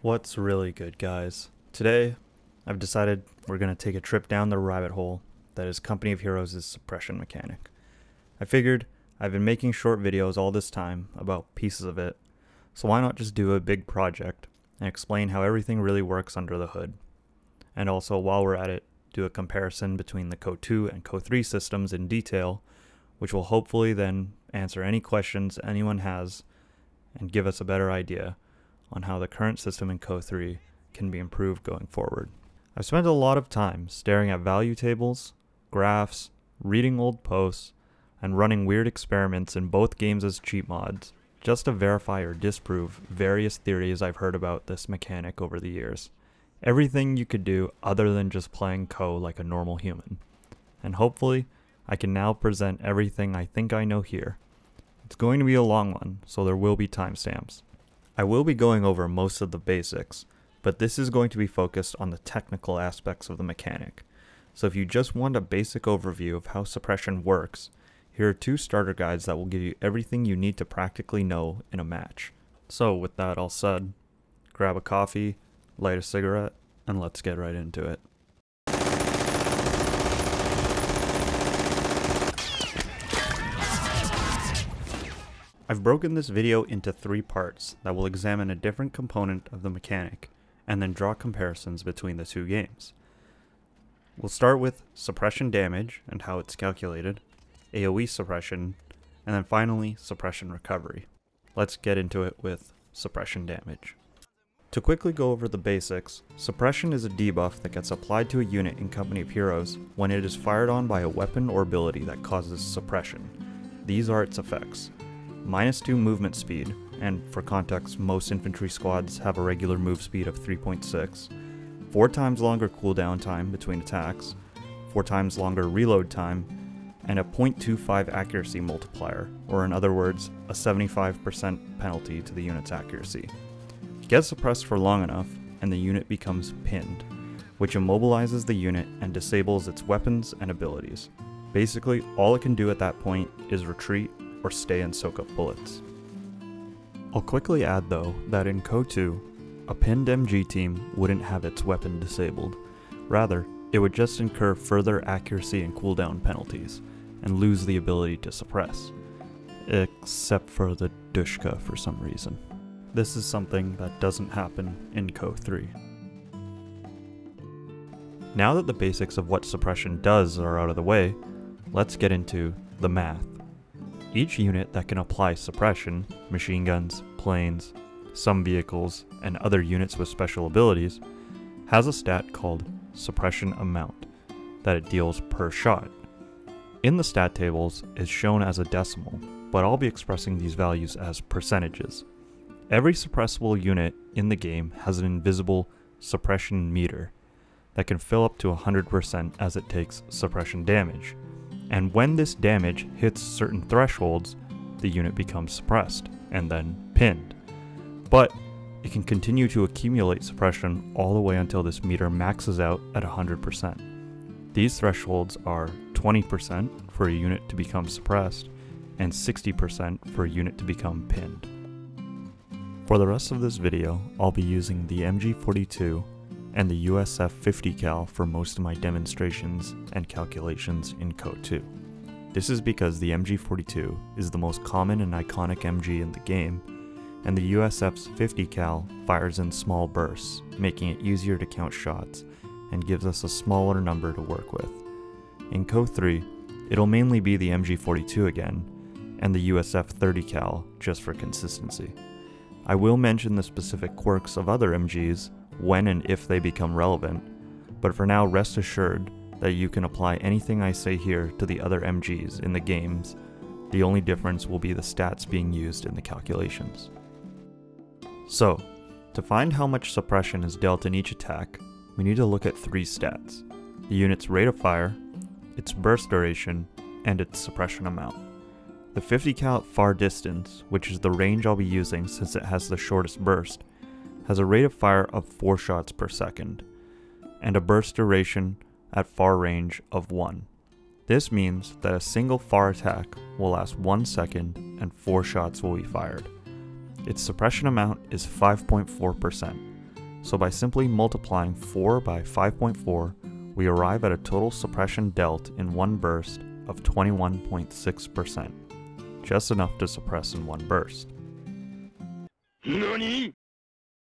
What's really good, guys? Today, I've decided we're going to take a trip down the rabbit hole that is Company of Heroes' suppression mechanic. I figured I've been making short videos all this time about pieces of it, so why not just do a big project and explain how everything really works under the hood. And also, while we're at it, do a comparison between the CoH2 and CoH3 systems in detail, which will hopefully then answer any questions anyone has and give us a better idea on how the current system in CoH3 can be improved going forward. I've spent a lot of time staring at value tables, graphs, reading old posts, and running weird experiments in both games as cheat mods, just to verify or disprove various theories I've heard about this mechanic over the years. Everything you could do other than just playing Co like a normal human. And hopefully, I can now present everything I think I know here. It's going to be a long one, so there will be timestamps. I will be going over most of the basics, but this is going to be focused on the technical aspects of the mechanic. So if you just want a basic overview of how suppression works, here are two starter guides that will give you everything you need to practically know in a match. So with that all said, grab a coffee, light a cigarette, and let's get right into it. I've broken this video into 3 parts that will examine a different component of the mechanic and then draw comparisons between the two games. We'll start with suppression damage and how it's calculated, AOE suppression, and then finally suppression recovery. Let's get into it with suppression damage. To quickly go over the basics, suppression is a debuff that gets applied to a unit in Company of Heroes when it is fired on by a weapon or ability that causes suppression. These are its effects. -2 movement speed, and for context, most infantry squads have a regular move speed of 3.6, 4 times longer cooldown time between attacks, 4 times longer reload time, and a 0.25 accuracy multiplier, or in other words, a 75% penalty to the unit's accuracy. Get suppressed for long enough, and the unit becomes pinned, which immobilizes the unit and disables its weapons and abilities. Basically, all it can do at that point is retreat or stay and soak up bullets. I'll quickly add though that in CoH2, a pinned MG team wouldn't have its weapon disabled. Rather, it would just incur further accuracy and cooldown penalties, and lose the ability to suppress. Except for the Dushka for some reason. This is something that doesn't happen in CoH3. Now that the basics of what suppression does are out of the way, let's get into the math. Each unit that can apply suppression, machine guns, planes, some vehicles, and other units with special abilities, has a stat called suppression amount that it deals per shot. In the stat tables, it's shown as a decimal, but I'll be expressing these values as percentages. Every suppressible unit in the game has an invisible suppression meter that can fill up to 100% as it takes suppression damage. And when this damage hits certain thresholds, the unit becomes suppressed, and then pinned. But it can continue to accumulate suppression all the way until this meter maxes out at 100%. These thresholds are 20% for a unit to become suppressed, and 60% for a unit to become pinned. For the rest of this video, I'll be using the MG42 and the USF 50 cal for most of my demonstrations and calculations in CoH2. This is because the MG42 is the most common and iconic MG in the game, and the USF's 50 cal fires in small bursts, making it easier to count shots and gives us a smaller number to work with. In CoH3, it'll mainly be the MG42 again, and the USF 30 cal just for consistency. I will mention the specific quirks of other MGs when and if they become relevant, but for now rest assured that you can apply anything I say here to the other MGs in the games. The only difference will be the stats being used in the calculations. So, to find how much suppression is dealt in each attack, we need to look at 3 stats: the unit's rate of fire, its burst duration, and its suppression amount. The 50 cal at far distance, which is the range I'll be using since it has the shortest burst, has a rate of fire of 4 shots per second, and a burst duration at far range of 1. This means that a single far attack will last 1 second and 4 shots will be fired. Its suppression amount is 5.4%, So by simply multiplying 4 by 5.4, we arrive at a total suppression dealt in one burst of 21.6%, just enough to suppress in one burst. NANI?!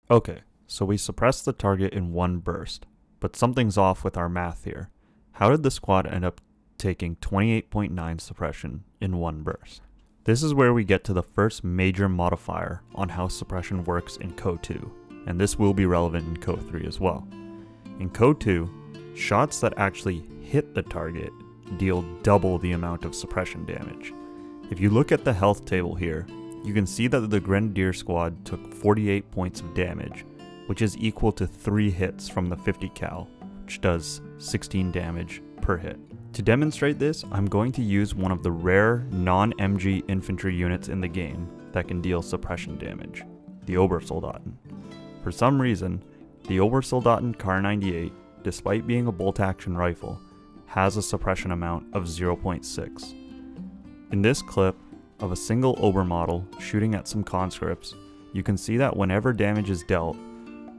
Okay, so we suppressed the target in one burst, but something's off with our math here. How did the squad end up taking 28.9 suppression in one burst? This is where we get to the first major modifier on how suppression works in CoH2, and this will be relevant in CoH3 as well. In CoH2, shots that actually hit the target deal double the amount of suppression damage. If you look at the health table here, you can see that the Grenadier squad took 48 points of damage, which is equal to 3 hits from the 50 cal, which does 16 damage per hit. To demonstrate this, I'm going to use one of the rare non-MG infantry units in the game that can deal suppression damage, the Obersoldaten. For some reason, the Obersoldaten Kar 98, despite being a bolt-action rifle, has a suppression amount of 0.6. In this clip of a single Ober model shooting at some conscripts, you can see that whenever damage is dealt,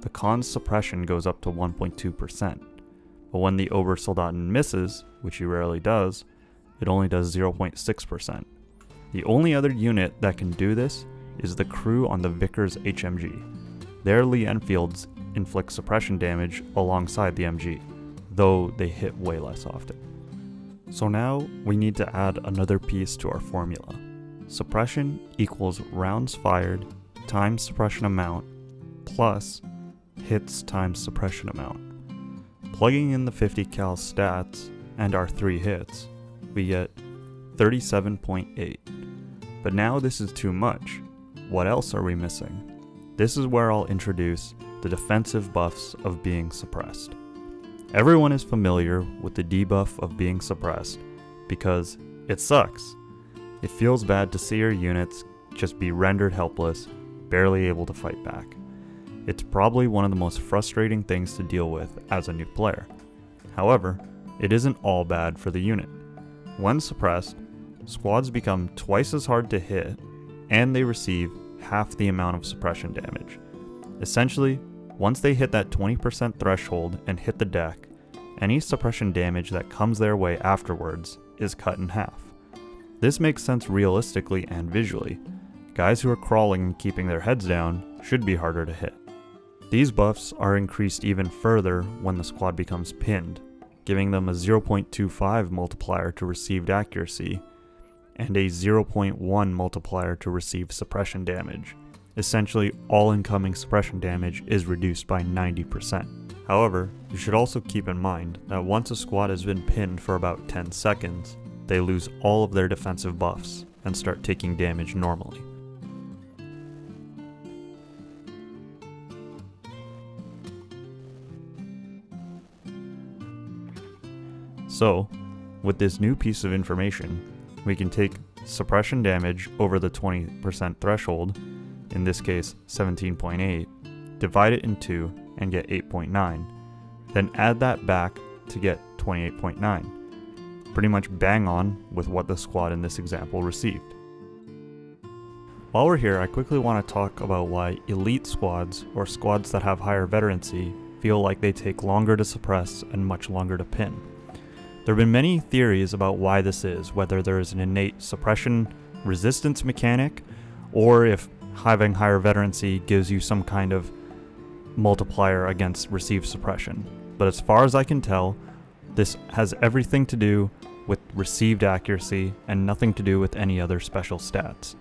the con's suppression goes up to 1.2%. But when the Obersoldaten misses, which he rarely does, it only does 0.6%. The only other unit that can do this is the crew on the Vickers HMG. Their Lee Enfields inflict suppression damage alongside the MG, though they hit way less often. So now we need to add another piece to our formula. Suppression equals rounds fired times suppression amount plus hits times suppression amount. Plugging in the 50 cal stats and our 3 hits, we get 37.8. But now this is too much. What else are we missing? This is where I'll introduce the defensive buffs of being suppressed. Everyone is familiar with the debuff of being suppressed because it sucks. It feels bad to see your units just be rendered helpless, barely able to fight back. It's probably one of the most frustrating things to deal with as a new player. However, it isn't all bad for the unit. When suppressed, squads become twice as hard to hit, and they receive half the amount of suppression damage. Essentially, once they hit that 20% threshold and hit the deck, any suppression damage that comes their way afterwards is cut in half. This makes sense realistically and visually. Guys who are crawling and keeping their heads down should be harder to hit. These buffs are increased even further when the squad becomes pinned, giving them a 0.25 multiplier to received accuracy and a 0.1 multiplier to receive suppression damage. Essentially, all incoming suppression damage is reduced by 90%. However, you should also keep in mind that once a squad has been pinned for about 10 seconds, they lose all of their defensive buffs and start taking damage normally. So, with this new piece of information, we can take suppression damage over the 20% threshold, in this case 17.8, divide it in 2 and get 8.9, then add that back to get 28.9. Pretty much bang on with what the squad in this example received. While we're here, I quickly want to talk about why elite squads, or squads that have higher veterancy, feel like they take longer to suppress and much longer to pin. There have been many theories about why this is, whether there is an innate suppression resistance mechanic, or if having higher veterancy gives you some kind of multiplier against received suppression. But as far as I can tell, this has everything to do with received accuracy and nothing to do with any other special stats.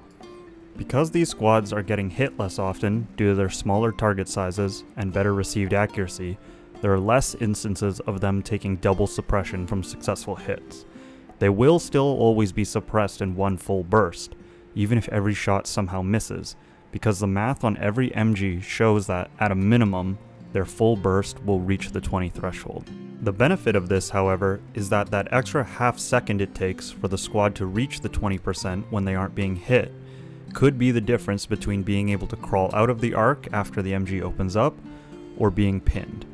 Because these squads are getting hit less often due to their smaller target sizes and better received accuracy, there are less instances of them taking double suppression from successful hits. They will still always be suppressed in one full burst, even if every shot somehow misses, because the math on every MG shows that, at a minimum, their full burst will reach the 20 threshold. The benefit of this, however, is that that extra half second it takes for the squad to reach the 20% when they aren't being hit could be the difference between being able to crawl out of the arc after the MG opens up, or being pinned.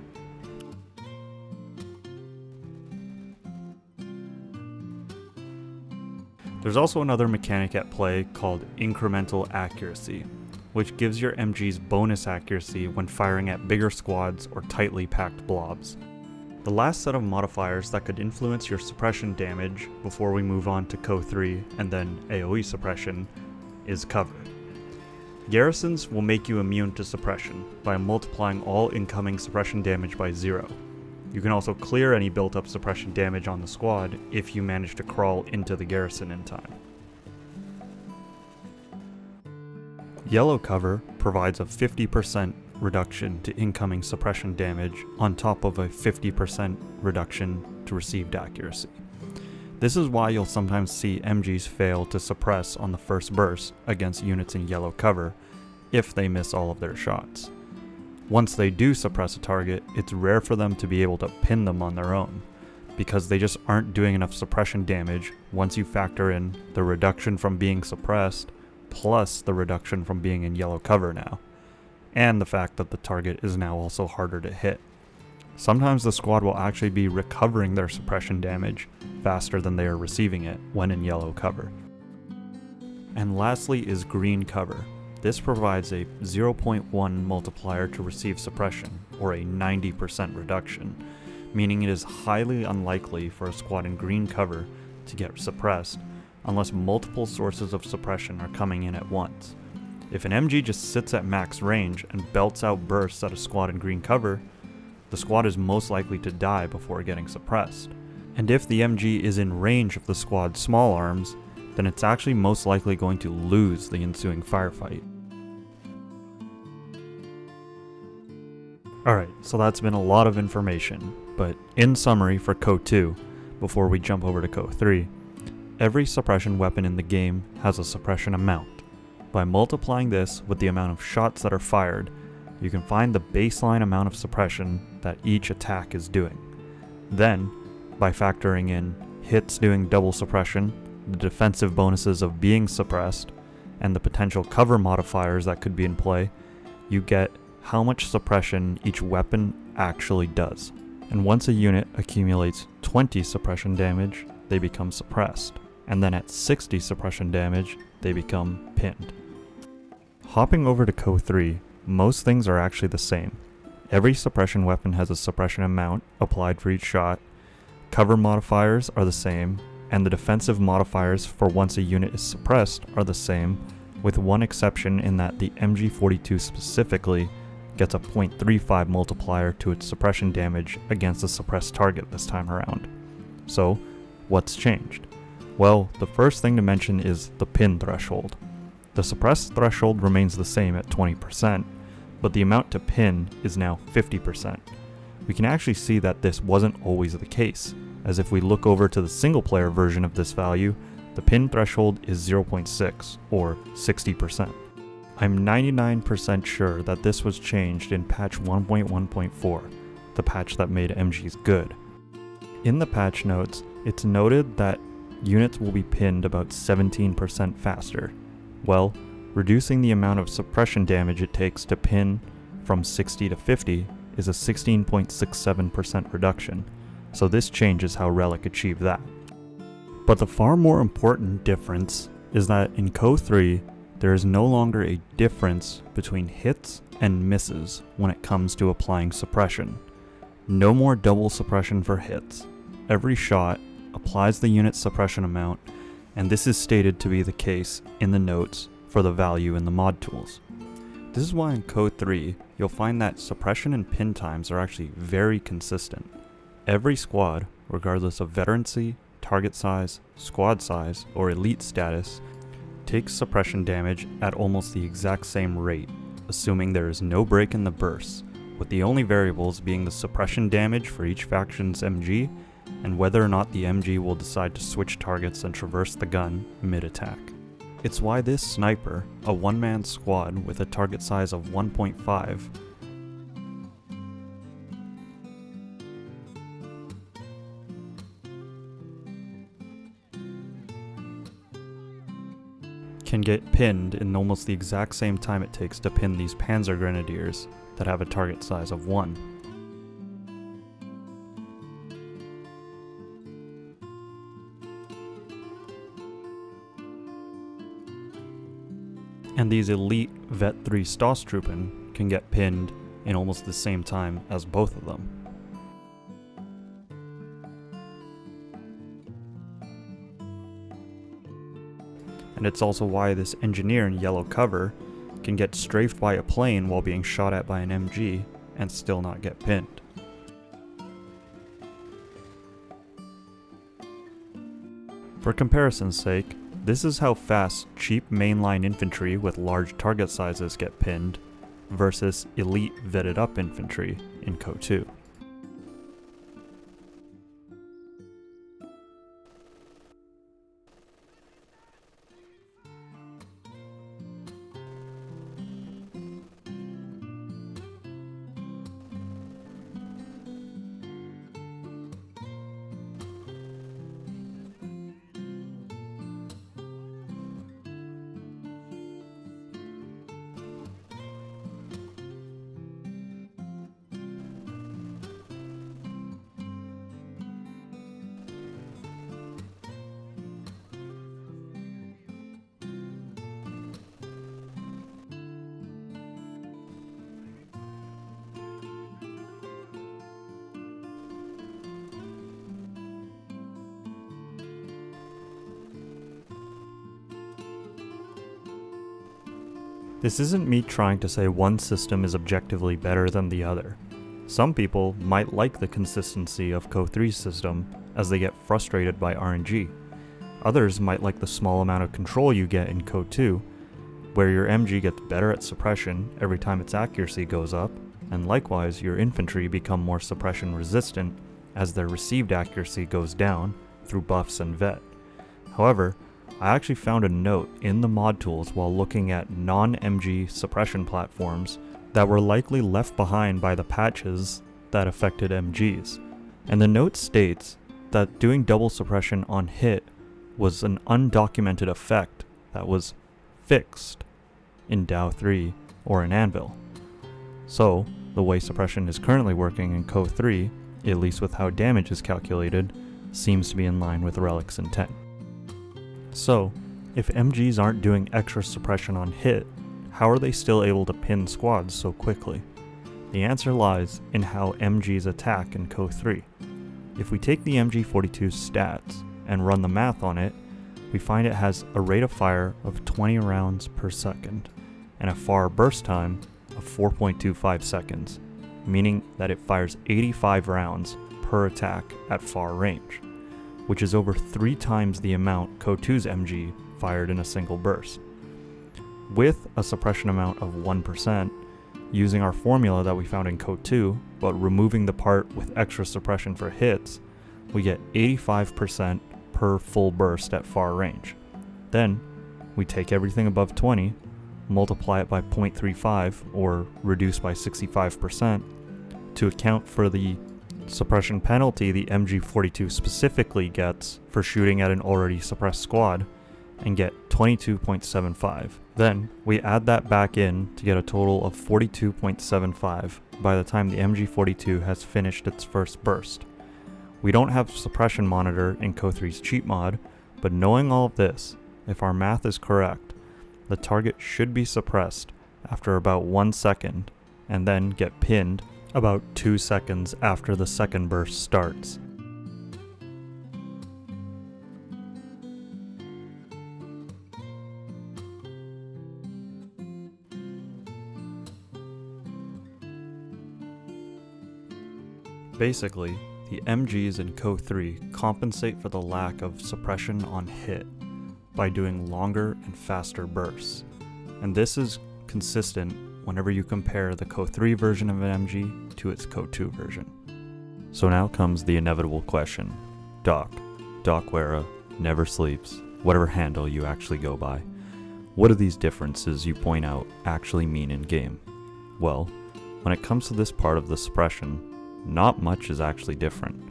There's also another mechanic at play called incremental accuracy. which gives your MGs bonus accuracy when firing at bigger squads or tightly packed blobs. The last set of modifiers that could influence your suppression damage before we move on to CoH3 and then AOE suppression is cover. Garrisons will make you immune to suppression by multiplying all incoming suppression damage by 0. You can also clear any built up suppression damage on the squad if you manage to crawl into the garrison in time. Yellow cover provides a 50% reduction to incoming suppression damage on top of a 50% reduction to received accuracy. This is why you'll sometimes see MGs fail to suppress on the first burst against units in yellow cover if they miss all of their shots. Once they do suppress a target, it's rare for them to be able to pin them on their own, because they just aren't doing enough suppression damage once you factor in the reduction from being suppressed plus the reduction from being in yellow cover now, and the fact that the target is now also harder to hit. Sometimes the squad will actually be recovering their suppression damage faster than they are receiving it when in yellow cover. And lastly is green cover. This provides a 0.1 multiplier to receive suppression, or a 90% reduction, meaning it is highly unlikely for a squad in green cover to get suppressed unless multiple sources of suppression are coming in at once. If an MG just sits at max range and belts out bursts at a squad in green cover, the squad is most likely to die before getting suppressed. And if the MG is in range of the squad's small arms, then it's actually most likely going to lose the ensuing firefight. Alright, so that's been a lot of information, but in summary for CoH2, before we jump over to CoH3, every suppression weapon in the game has a suppression amount. By multiplying this with the amount of shots that are fired, you can find the baseline amount of suppression that each attack is doing. Then, by factoring in hits doing double suppression, the defensive bonuses of being suppressed, and the potential cover modifiers that could be in play, you get how much suppression each weapon actually does. And once a unit accumulates 20 suppression damage, they become suppressed. And then at 60 suppression damage, they become pinned. Hopping over to CoH3, most things are actually the same. Every suppression weapon has a suppression amount applied for each shot, cover modifiers are the same, and the defensive modifiers for once a unit is suppressed are the same, with one exception in that the MG42 specifically gets a 0.35 multiplier to its suppression damage against a suppressed target this time around. So, what's changed? Well, the first thing to mention is the pin threshold. The suppressed threshold remains the same at 20%, but the amount to pin is now 50%. We can actually see that this wasn't always the case, as if we look over to the single player version of this value, the pin threshold is 0.6, or 60%. I'm 99% sure that this was changed in patch 1.1.4, the patch that made MGs good. In the patch notes, it's noted that units will be pinned about 17% faster. Well, reducing the amount of suppression damage it takes to pin from 60 to 50 is a 16.67% reduction, so this changes how Relic achieved that. But the far more important difference is that in CoH3, there is no longer a difference between hits and misses when it comes to applying suppression. No more double suppression for hits. Every shot applies the unit's suppression amount, and this is stated to be the case in the notes for the value in the mod tools. This is why in CoH3, you'll find that suppression and pin times are actually very consistent. Every squad, regardless of veterancy, target size, squad size, or elite status, takes suppression damage at almost the exact same rate, assuming there is no break in the bursts, with the only variables being the suppression damage for each faction's MG, and whether or not the MG will decide to switch targets and traverse the gun mid-attack. It's why this sniper, a one-man squad with a target size of 1.5, can get pinned in almost the exact same time it takes to pin these Panzer Grenadiers that have a target size of 1. And these elite Vet3 Stoßtruppen can get pinned in almost the same time as both of them. And it's also why this engineer in yellow cover can get strafed by a plane while being shot at by an MG and still not get pinned. For comparison's sake, this is how fast cheap mainline infantry with large target sizes get pinned versus elite vetted up infantry in CoH2. This isn't me trying to say one system is objectively better than the other. Some people might like the consistency of CoH3's system as they get frustrated by RNG. Others might like the small amount of control you get in CoH2, where your MG gets better at suppression every time its accuracy goes up, and likewise your infantry become more suppression resistant as their received accuracy goes down through buffs and vet. However, I actually found a note in the mod tools while looking at non-MG suppression platforms that were likely left behind by the patches that affected MGs. And the note states that doing double suppression on hit was an undocumented effect that was fixed in DAO 3 or in Anvil. So, the way suppression is currently working in CoH3, at least with how damage is calculated, seems to be in line with Relic's intent. So, if MGs aren't doing extra suppression on hit, how are they still able to pin squads so quickly? The answer lies in how MGs attack in CoH3. If we take the MG42 stats and run the math on it, we find it has a rate of fire of 20 rounds per second and a far burst time of 4.25 seconds, meaning that it fires 85 rounds per attack at far range, which is over 3 times the amount CoH2's MG fired in a single burst. With a suppression amount of 1%, using our formula that we found in CoH2, but removing the part with extra suppression for hits, we get 85% per full burst at far range. Then, we take everything above 20, multiply it by 0.35 or reduce by 65% to account for the suppression penalty the MG42 specifically gets for shooting at an already suppressed squad, and get 22.75. Then we add that back in to get a total of 42.75 by the time the MG42 has finished its first burst. We don't have suppression monitor in CoH3's cheat mod, but knowing all of this, if our math is correct, the target should be suppressed after about 1 second and then get pinned about 2 seconds after the second burst starts. Basically, the MGs in CoH3 compensate for the lack of suppression on hit by doing longer and faster bursts, and this is consistent whenever you compare the CoH3 version of an MG to its CoH2 version. So now comes the inevitable question. Docwera, never sleeps, whatever handle you actually go by. What do these differences you point out actually mean in game? Well, when it comes to this part of the suppression, not much is actually different.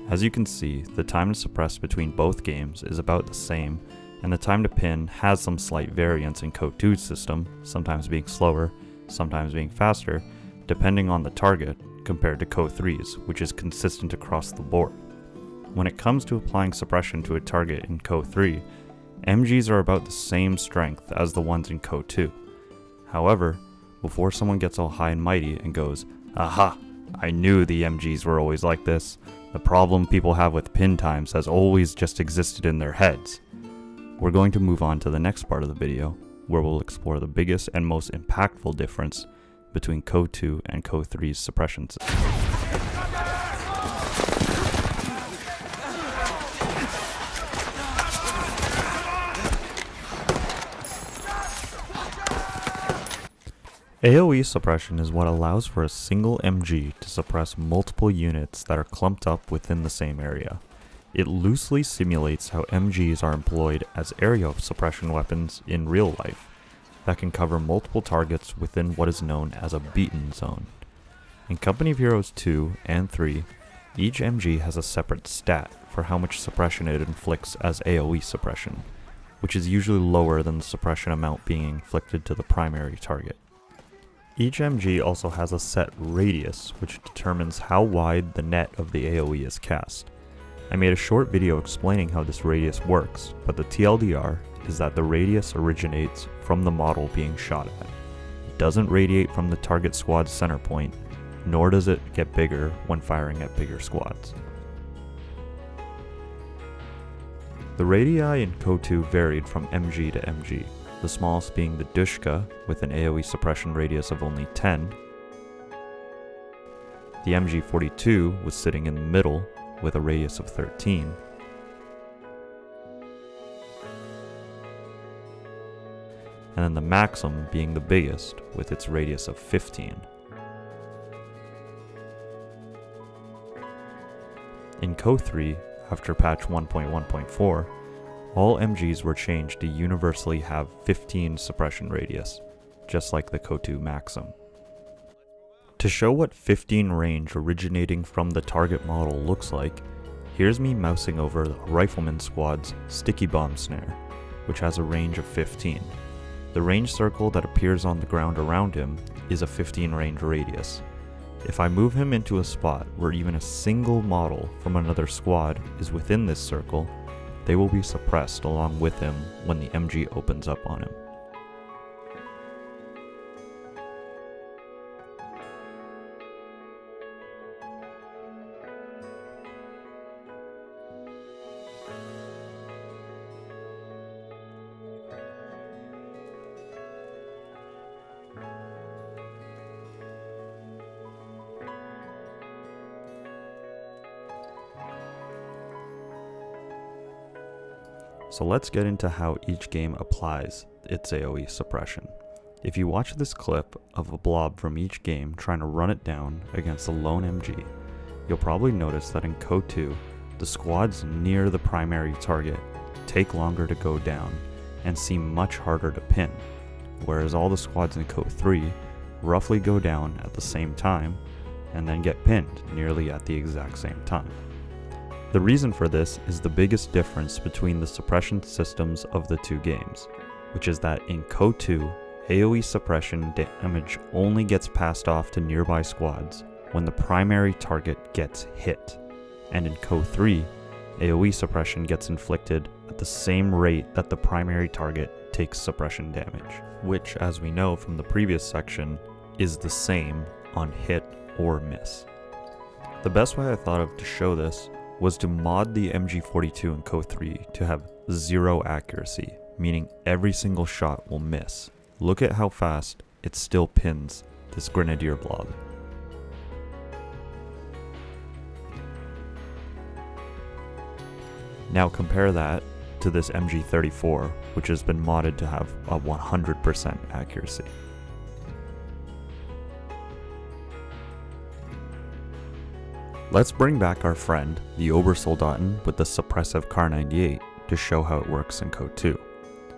As you can see, the time to suppress between both games is about the same, and the time to pin has some slight variance in CoH2's system, sometimes being slower, sometimes being faster, depending on the target, compared to CoH3's, which is consistent across the board. When it comes to applying suppression to a target in CoH3, MGs are about the same strength as the ones in CoH2. However, before someone gets all high and mighty and goes, "Aha! I knew the MGs were always like this. The problem people have with pin times has always just existed in their heads." We're going to move on to the next part of the video, where we'll explore the biggest and most impactful difference between CoH2 and CoH3's suppression system. AOE suppression is what allows for a single MG to suppress multiple units that are clumped up within the same area. It loosely simulates how MGs are employed as area suppression weapons in real life that can cover multiple targets within what is known as a beaten zone. In Company of Heroes 2 and 3, each MG has a separate stat for how much suppression it inflicts as AOE suppression, which is usually lower than the suppression amount being inflicted to the primary target. Each MG also has a set radius, which determines how wide the net of the AOE is cast. I made a short video explaining how this radius works, but the TLDR is that the radius originates from the model being shot at. It doesn't radiate from the target squad's center point, nor does it get bigger when firing at bigger squads. The radii in CoH2 varied from MG to MG, the smallest being the Dushka with an AOE suppression radius of only 10. The MG42 was sitting in the middle with a radius of 13. And then the Maxim being the biggest with its radius of 15. In CoH3, after patch 1.1.4, all MGs were changed to universally have 15 suppression radius, just like the CoH2 Maxim. To show what 15 range originating from the target model looks like, here's me mousing over the Rifleman Squad's Sticky Bomb Snare, which has a range of 15. The range circle that appears on the ground around him is a 15 range radius. If I move him into a spot where even a single model from another squad is within this circle, they will be suppressed along with him when the MG opens up on him. So let's get into how each game applies its AOE suppression. If you watch this clip of a blob from each game trying to run it down against a lone MG, you'll probably notice that in CoH2, the squads near the primary target take longer to go down and seem much harder to pin, whereas all the squads in CoH3 roughly go down at the same time and then get pinned nearly at the exact same time. The reason for this is the biggest difference between the suppression systems of the two games, which is that in CoH2, AOE suppression damage only gets passed off to nearby squads when the primary target gets hit, and in CoH3, AOE suppression gets inflicted at the same rate that the primary target takes suppression damage, which, as we know from the previous section, is the same on hit or miss. The best way I thought of to show this was to mod the MG42 in CoH3 to have 0 accuracy, meaning every single shot will miss. Look at how fast it still pins this Grenadier blob. Now compare that to this MG34, which has been modded to have a 100% accuracy. Let's bring back our friend, the Obersoldaten with the suppressive Kar 98 to show how it works in CoH2.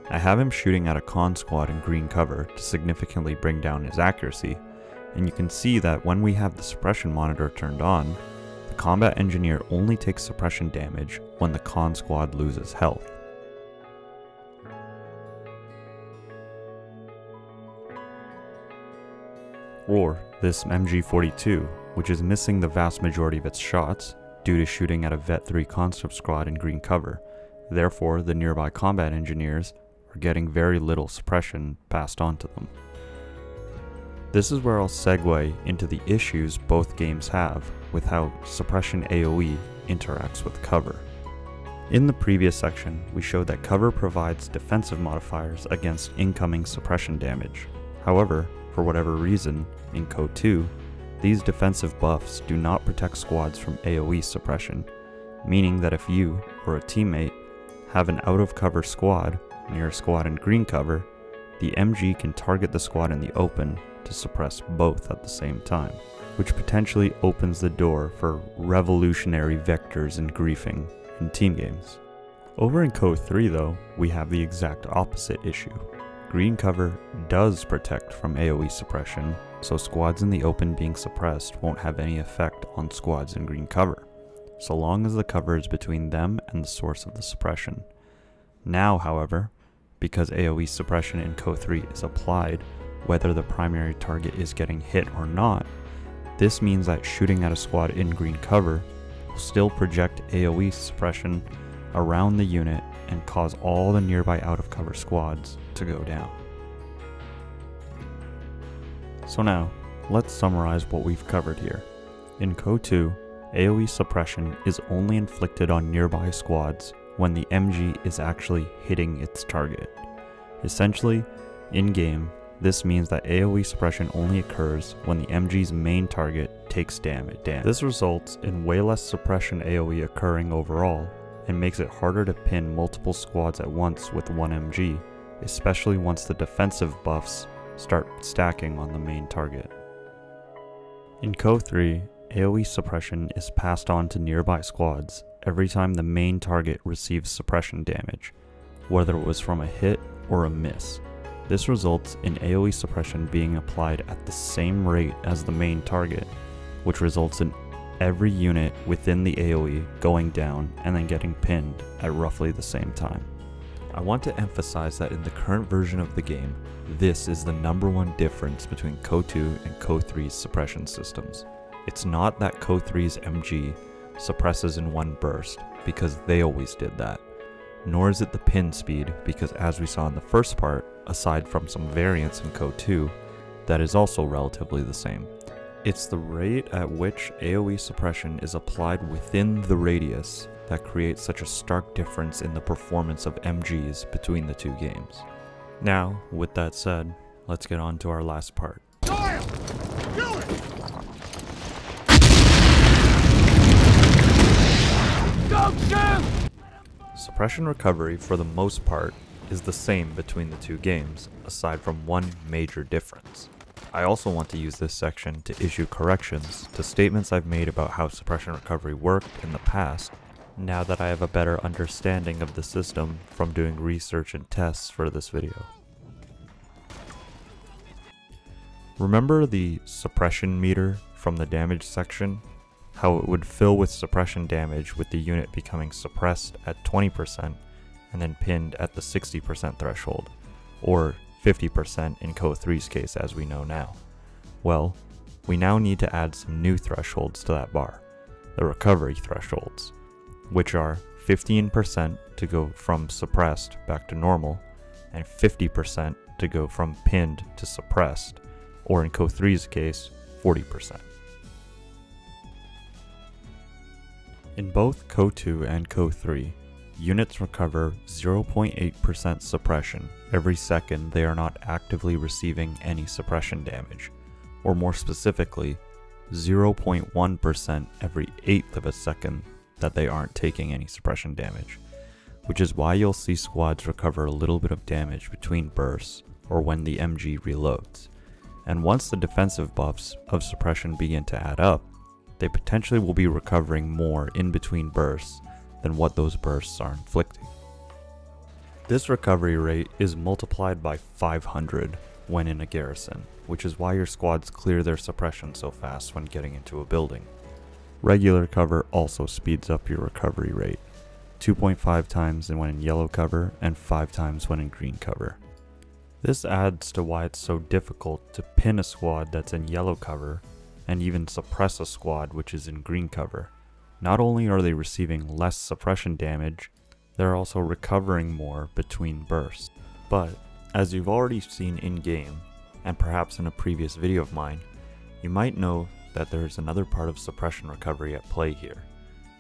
I have him shooting at a con squad in green cover to significantly bring down his accuracy, and you can see that when we have the suppression monitor turned on, the combat engineer only takes suppression damage when the con squad loses health. Or this MG42, which is missing the vast majority of its shots due to shooting at a Vet 3 conscript squad in green cover. Therefore, the nearby combat engineers are getting very little suppression passed on to them. This is where I'll segue into the issues both games have with how Suppression AOE interacts with cover. In the previous section, we showed that cover provides defensive modifiers against incoming suppression damage. However, for whatever reason, in CoH2, these defensive buffs do not protect squads from AOE suppression, meaning that if you, or a teammate, have an out-of-cover squad near a squad in green cover, the MG can target the squad in the open to suppress both at the same time, which potentially opens the door for revolutionary vectors and griefing in team games. Over in CoH3 though, we have the exact opposite issue. Green cover does protect from AOE suppression, so squads in the open being suppressed won't have any effect on squads in green cover, so long as the cover is between them and the source of the suppression. Now, however, because AOE suppression in CoH3 is applied whether the primary target is getting hit or not, this means that shooting at a squad in green cover will still project AOE suppression around the unit and cause all the nearby out-of-cover squads to go down. So now, let's summarize what we've covered here. In CoH2, AOE suppression is only inflicted on nearby squads when the MG is actually hitting its target. Essentially, in-game, this means that AOE suppression only occurs when the MG's main target takes damage. This results in way less suppression AOE occurring overall, and makes it harder to pin multiple squads at once with one MG, especially once the defensive buffs start stacking on the main target. In CoH3, AOE suppression is passed on to nearby squads every time the main target receives suppression damage, whether it was from a hit or a miss. This results in AOE suppression being applied at the same rate as the main target, which results in every unit within the AOE going down and then getting pinned at roughly the same time. I want to emphasize that in the current version of the game, this is the #1 difference between CoH2 and CoH3's suppression systems. It's not that CoH3's MG suppresses in one burst, because they always did that. Nor is it the pin speed, because as we saw in the first part, aside from some variance in CoH2, that is also relatively the same. It's the rate at which AOE suppression is applied within the radius that creates such a stark difference in the performance of MGs between the two games. Now, with that said, let's get on to our last part. Suppression Recovery, for the most part, is the same between the two games, aside from one major difference. I also want to use this section to issue corrections to statements I've made about how Suppression Recovery worked in the past, now that I have a better understanding of the system from doing research and tests for this video. Remember the suppression meter from the damage section? How it would fill with suppression damage with the unit becoming suppressed at 20% and then pinned at the 60% threshold, or 50% in CoH3's case as we know now. Well, we now need to add some new thresholds to that bar, the recovery thresholds, which are 15% to go from suppressed back to normal, and 50% to go from pinned to suppressed, or in CoH3's case, 40%. In both CoH2 and CoH3, units recover 0.8% suppression every second they are not actively receiving any suppression damage, or more specifically, 0.1% every 1/8 of a second that they aren't taking any suppression damage, which is why you'll see squads recover a little bit of damage between bursts or when the MG reloads. And once the defensive buffs of suppression begin to add up, they potentially will be recovering more in between bursts than what those bursts are inflicting. This recovery rate is multiplied by 500 when in a garrison, which is why your squads clear their suppression so fast when getting into a building. Regular cover also speeds up your recovery rate, 2.5 times when in yellow cover and 5 times when in green cover. This adds to why it's so difficult to pin a squad that's in yellow cover and even suppress a squad which is in green cover. Not only are they receiving less suppression damage, they're also recovering more between bursts. But, as you've already seen in-game, and perhaps in a previous video of mine, you might know that there is another part of suppression recovery at play here.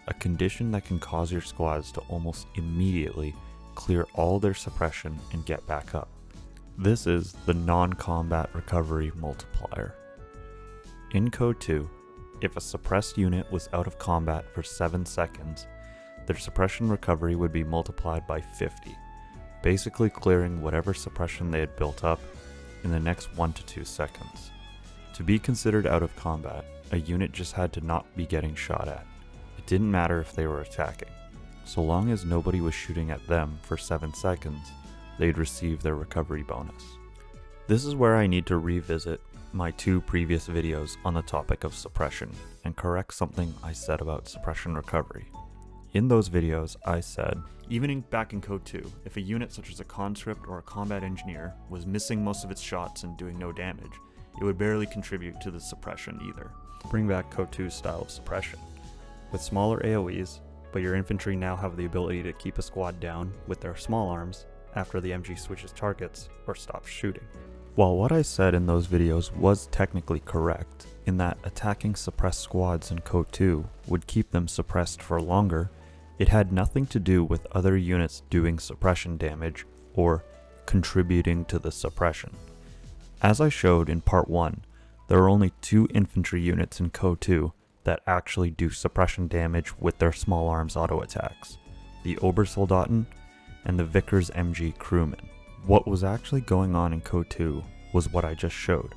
A condition that can cause your squads to almost immediately clear all their suppression and get back up. This is the non-combat recovery multiplier. In CoH2, if a suppressed unit was out of combat for 7 seconds, their suppression recovery would be multiplied by 50, basically clearing whatever suppression they had built up in the next 1 to 2 seconds. To be considered out of combat, a unit just had to not be getting shot at. It didn't matter if they were attacking. So long as nobody was shooting at them for 7 seconds, they'd receive their recovery bonus. This is where I need to revisit my 2 previous videos on the topic of suppression and correct something I said about suppression recovery. In those videos, I said, even back in CoH2, if a unit such as a conscript or a combat engineer was missing most of its shots and doing no damage, it would barely contribute to the suppression either. Bring back CoH2's style of suppression. With smaller AoEs, but your infantry now have the ability to keep a squad down with their small arms after the MG switches targets or stops shooting. While what I said in those videos was technically correct, in that attacking suppressed squads in CoH2 would keep them suppressed for longer, it had nothing to do with other units doing suppression damage or contributing to the suppression. As I showed in part 1, there are only 2 infantry units in CoH2 that actually do suppression damage with their small arms auto attacks, the Obersoldaten and the Vickers MG crewmen. What was actually going on in CoH2 was what I just showed.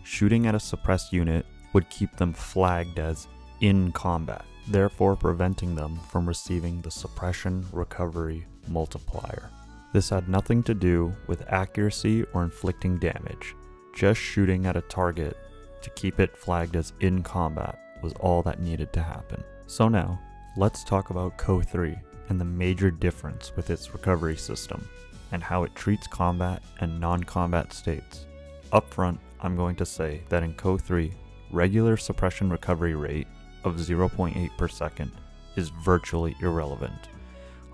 Shooting at a suppressed unit would keep them flagged as in combat, therefore preventing them from receiving the suppression recovery multiplier. This had nothing to do with accuracy or inflicting damage. Just shooting at a target to keep it flagged as in combat was all that needed to happen. So now, let's talk about CoH3 and the major difference with its recovery system and how it treats combat and non-combat states. Up front, I'm going to say that in CoH3, regular suppression recovery rate of 0.8 per second is virtually irrelevant,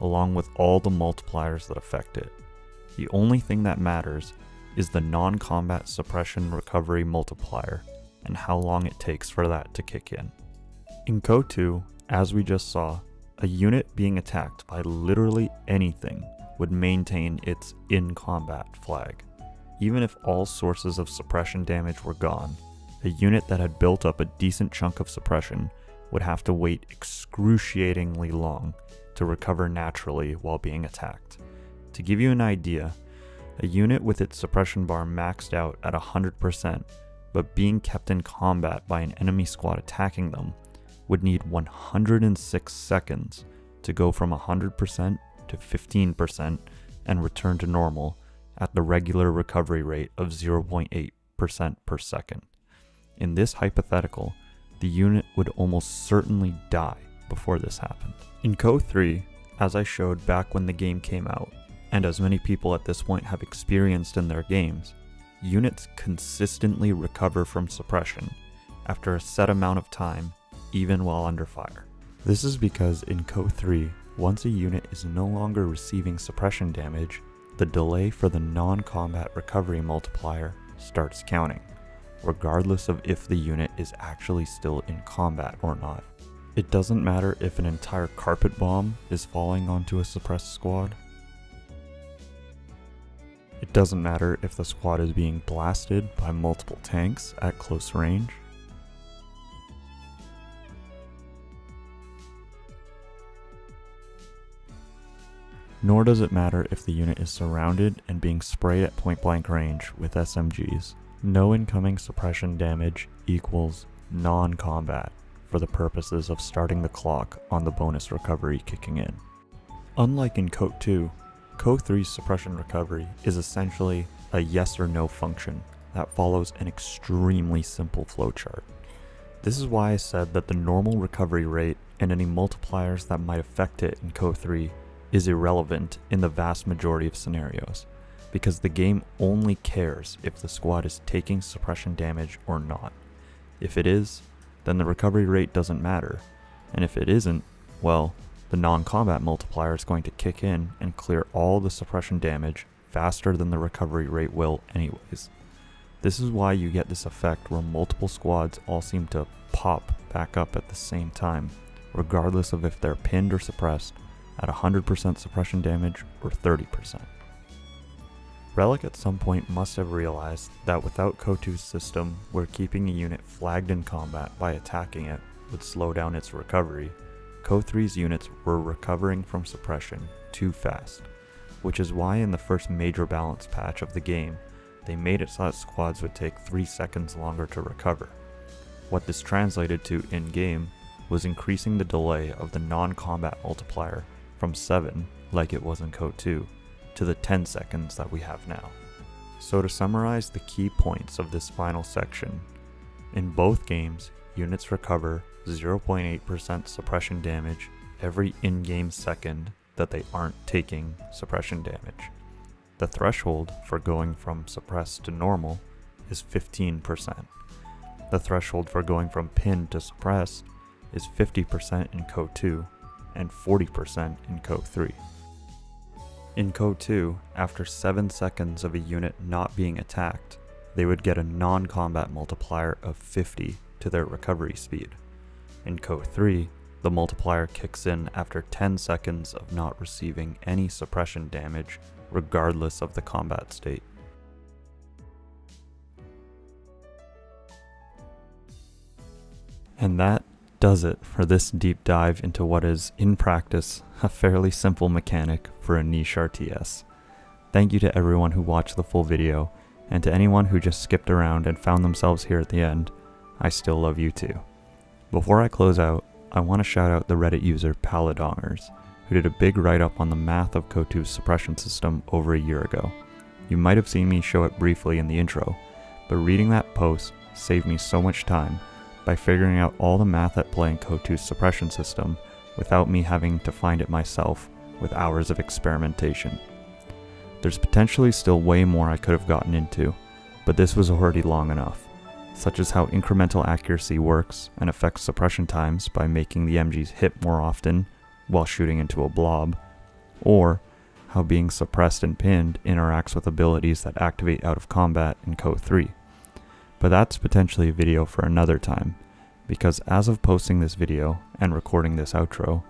along with all the multipliers that affect it. The only thing that matters is the non-combat suppression recovery multiplier and how long it takes for that to kick in. In CoH2, as we just saw, a unit being attacked by literally anything would maintain its in combat flag. Even if all sources of suppression damage were gone, a unit that had built up a decent chunk of suppression would have to wait excruciatingly long to recover naturally while being attacked. To give you an idea, a unit with its suppression bar maxed out at 100%, but being kept in combat by an enemy squad attacking them, would need 106 seconds to go from 100% to 15% and return to normal at the regular recovery rate of 0.8% per second. In this hypothetical, the unit would almost certainly die before this happened. In CoH3, as I showed back when the game came out, and as many people at this point have experienced in their games, units consistently recover from suppression after a set amount of time, even while under fire. This is because in CoH3, once a unit is no longer receiving suppression damage, the delay for the non-combat recovery multiplier starts counting, regardless of if the unit is actually still in combat or not. It doesn't matter if an entire carpet bomb is falling onto a suppressed squad. It doesn't matter if the squad is being blasted by multiple tanks at close range. Nor does it matter if the unit is surrounded and being sprayed at point-blank range with SMGs. No incoming suppression damage equals non-combat for the purposes of starting the clock on the bonus recovery kicking in. Unlike in CoH2, CoH3's suppression recovery is essentially a yes or no function that follows an extremely simple flowchart. This is why I said that the normal recovery rate and any multipliers that might affect it in CoH3 is irrelevant in the vast majority of scenarios, because the game only cares if the squad is taking suppression damage or not. If it is, then the recovery rate doesn't matter, and if it isn't, well, the non-combat multiplier is going to kick in and clear all the suppression damage faster than the recovery rate will anyways. This is why you get this effect where multiple squads all seem to pop back up at the same time, regardless of if they're pinned or suppressed at 100% suppression damage or 30%. Relic at some point must have realized that without CoH2's system where keeping a unit flagged in combat by attacking it would slow down its recovery, CoH3's units were recovering from suppression too fast, which is why in the first major balance patch of the game, they made it so that squads would take 3 seconds longer to recover. What this translated to in-game was increasing the delay of the non-combat multiplier from 7, like it was in CoH2, to the 10 seconds that we have now. So to summarize the key points of this final section, in both games, units recover 0.8% suppression damage every in-game second that they aren't taking suppression damage. The threshold for going from suppressed to normal is 15%. The threshold for going from pinned to suppressed is 50% in CoH2 and 40% in CoH3. In CoH2, after 7 seconds of a unit not being attacked, they would get a non-combat multiplier of 50 to their recovery speed. In CoH3, the multiplier kicks in after 10 seconds of not receiving any suppression damage, regardless of the combat state. And that does it for this deep dive into what is, in practice, a fairly simple mechanic for a niche RTS. Thank you to everyone who watched the full video, and to anyone who just skipped around and found themselves here at the end, I still love you too. Before I close out, I want to shout out the Reddit user Paladongers, who did a big write-up on the math of CoH2's suppression system over a year ago. You might have seen me show it briefly in the intro, but reading that post saved me so much time by figuring out all the math at play in CoH2's suppression system without me having to find it myself with hours of experimentation. There's potentially still way more I could have gotten into, but this was already long enough, such as how incremental accuracy works and affects suppression times by making the MGs hit more often while shooting into a blob, or how being suppressed and pinned interacts with abilities that activate out of combat in CoH3. But that's potentially a video for another time, because as of posting this video and recording this outro,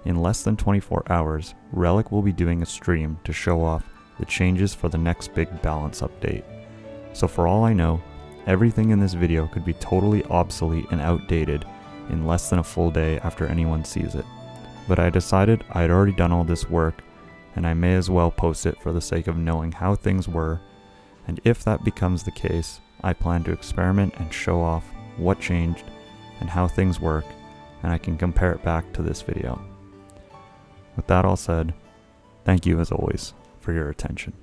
in less than 24 hours, Relic will be doing a stream to show off the changes for the next big balance update. So for all I know, everything in this video could be totally obsolete and outdated in less than a full day after anyone sees it. But I decided I had already done all this work, and I may as well post it for the sake of knowing how things were, and if that becomes the case, I plan to experiment and show off what changed and how things work, and I can compare it back to this video. With that all said, thank you as always for your attention.